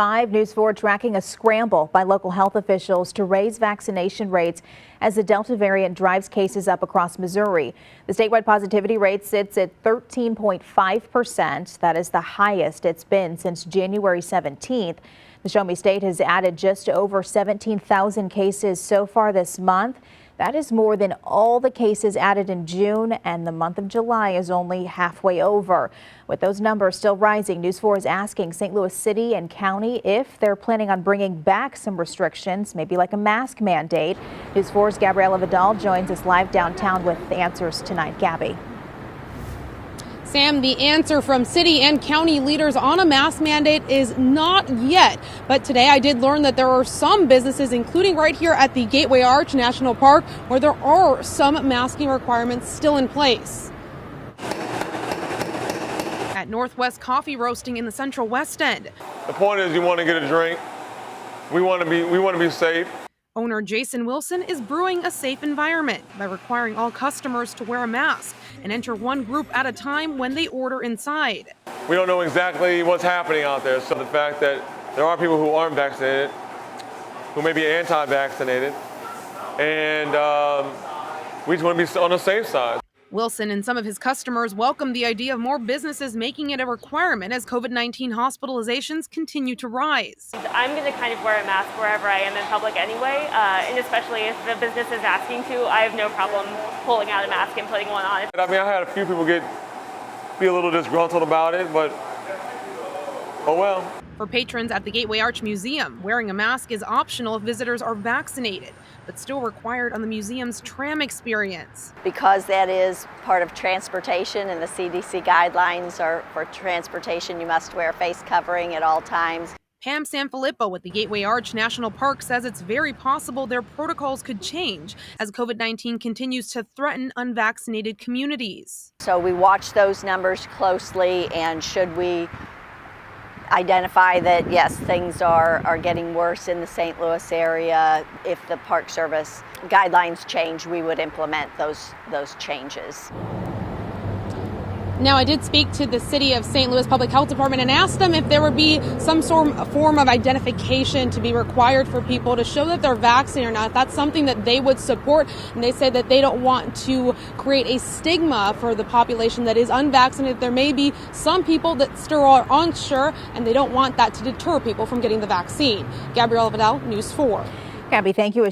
5, News 4 tracking a scramble by local health officials to raise vaccination rates as the Delta variant drives cases up across Missouri. The statewide positivity rate sits at 13.5%. That is the highest it's been since January 17th. The Show Me State has added just over 17,000 cases so far this month. That is more than all the cases added in June, and the month of July is only halfway over. With those numbers still rising, News 4 is asking St. Louis City and County if they're planning on bringing back some restrictions, maybe like a mask mandate. News 4's Gabriela Vidal joins us live downtown with the answers tonight. Gabby. Sam, the answer from city and county leaders on a mask mandate is not yet. But today I did learn that there are some businesses, including right here at the Gateway Arch National Park, where there are some masking requirements still in place. At Northwest Coffee Roasting in the Central West End. The point is you want to get a drink. We want to be safe. Owner Jason Wilson is brewing a safe environment by requiring all customers to wear a mask and enter one group at a time when they order inside. We don't know exactly what's happening out there, so the fact that there are people who aren't vaccinated, who may be anti-vaccinated, and we just want to be on the safe side. Wilson and some of his customers welcome the idea of more businesses making it a requirement as COVID-19 hospitalizations continue to rise. I'm going to kind of wear a mask wherever I am in public anyway, and especially if the business is asking to, I have no problem pulling out a mask and putting one on. I mean, I had a few people be a little disgruntled about it, but oh well. For patrons at the Gateway Arch Museum, wearing a mask is optional if visitors are vaccinated, but still required on the museum's tram experience. Because that is part of transportation and the CDC guidelines are for transportation, you must wear a face covering at all times. Pam Sanfilippo with the Gateway Arch National Park says it's very possible their protocols could change as COVID-19 continues to threaten unvaccinated communities. So we watch those numbers closely, and should we identify that, yes, things are getting worse in the St. Louis area, if the Park Service guidelines change, we would implement those changes. Now, I did speak to the City of St. Louis Public Health Department and asked them if there would be some form of identification to be required for people to show that they're vaccinated or not. If that's something that they would support, and they say that they don't want to create a stigma for the population that is unvaccinated. There may be some people that still are unsure, and they don't want that to deter people from getting the vaccine. Gabriela Vidal, News 4. Gabby, thank you.